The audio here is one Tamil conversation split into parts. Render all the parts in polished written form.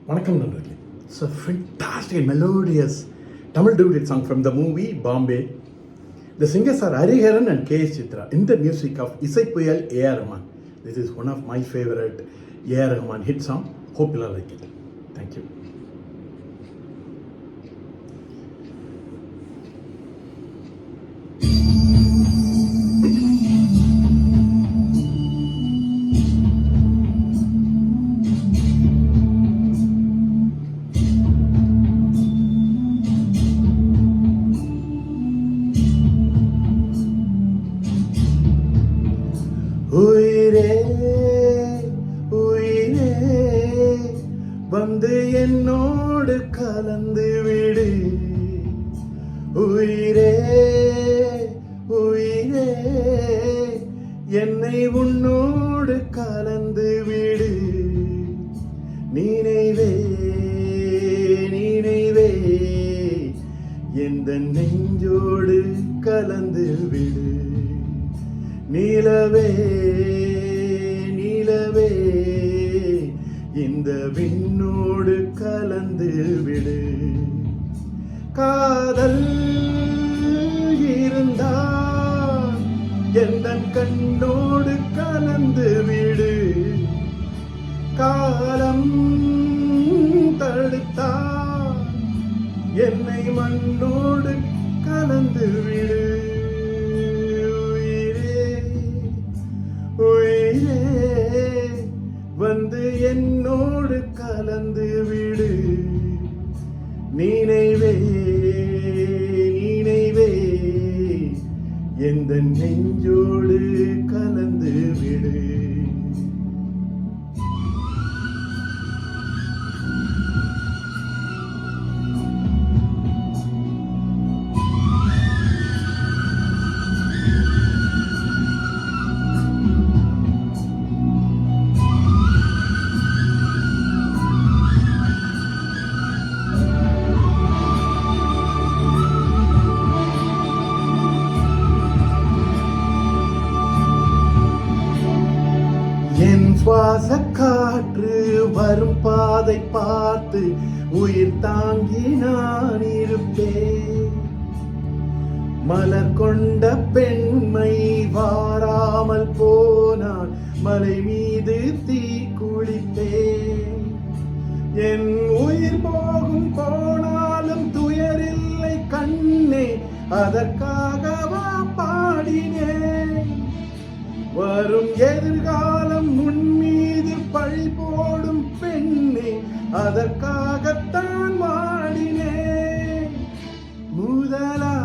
வணக்கம் நண்பர்களே. It's a fantastic and melodious Tamil duet song from the movie Bombay. The singers are Hariharan and K.S. Chitra in the music of Isai Puyal A.R. Rahman. This is one of my favorite A.R. Rahman hit song. Hope you all like it. Thank you. உயிரே உயிரே வந்து என்னோடு கலந்து விடு. உயிரே உயிரே என்னை உன்னோடு கலந்து விடு. நினைவே நினைவே எந்த நெஞ்சோடு கலந்து விடு. நிலவே நிலவே இந்த விண்ணோடு கலந்து விடு. காதல் இருந்தால் எந்தன் கண்ணோடு கலந்து விடு. காலம் தடுத்தால் என்னை மண்ணோடு கலந்து விடு. வந்து என்னோடு கலந்து விடு. நினைவே நினைவே எந்த நெஞ்சோடு கலந்து விடு. என் சுவாச காற்று வரும் பாதை பார்த்து உயிர் தாங்கி நான் இருப்பேன். மலர் கொண்ட பெண்மை வாராமல் போனால் மலை மீது தீ குளிப்பேன். என் உயிர் போகும் போனாலும் துயரில்லை கண்ணே, அதற்காகவா பாடினேன். வரும் எதிர்காலம் உன் மீது பழி போடும் பெண்ணே, அதற்காகத்தான் வாடினேன். முதலா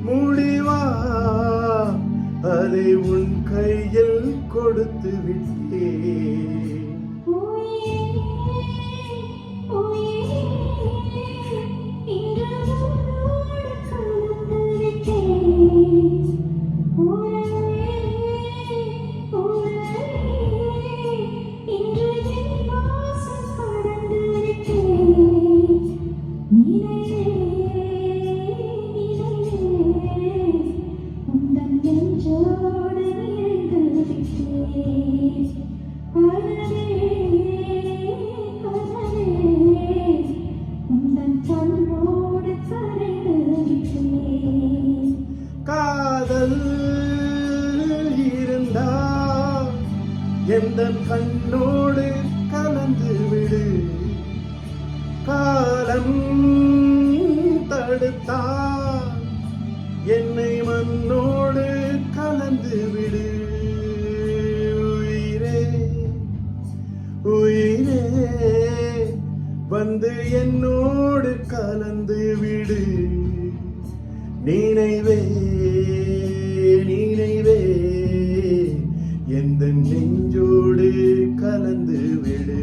முடிவா அதை உன் கையில் கொடுத்து விட்டேன். காதல் இருந்தால் எந்த கண்ணோடு கலந்து விடு. காலம் தடுத்தால் என்னை மண்ணோடு கலந்து விடு. உயிரே உயிரே வந்து என்னோடு கலந்து விடு. நினைவே நினைவே எந்த நெஞ்சோடு கலந்து விடு.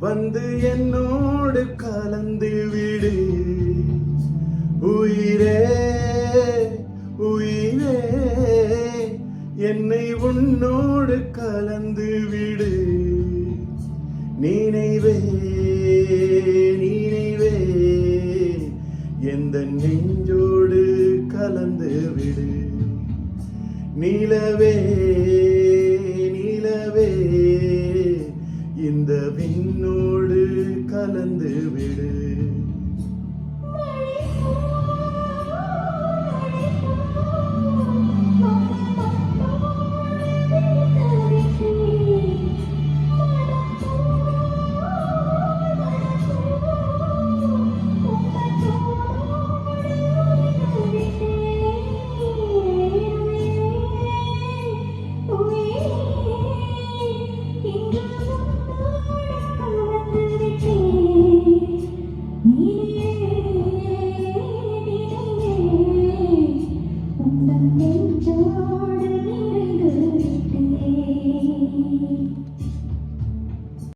வந்து என்னோடு கலந்து விடு. உயிரே உயிரே என்னை உன்னோடு கலந்து விடு. நினைவே நினைவே எந்த நெஞ்சோடு கலந்து விடு. நிலவே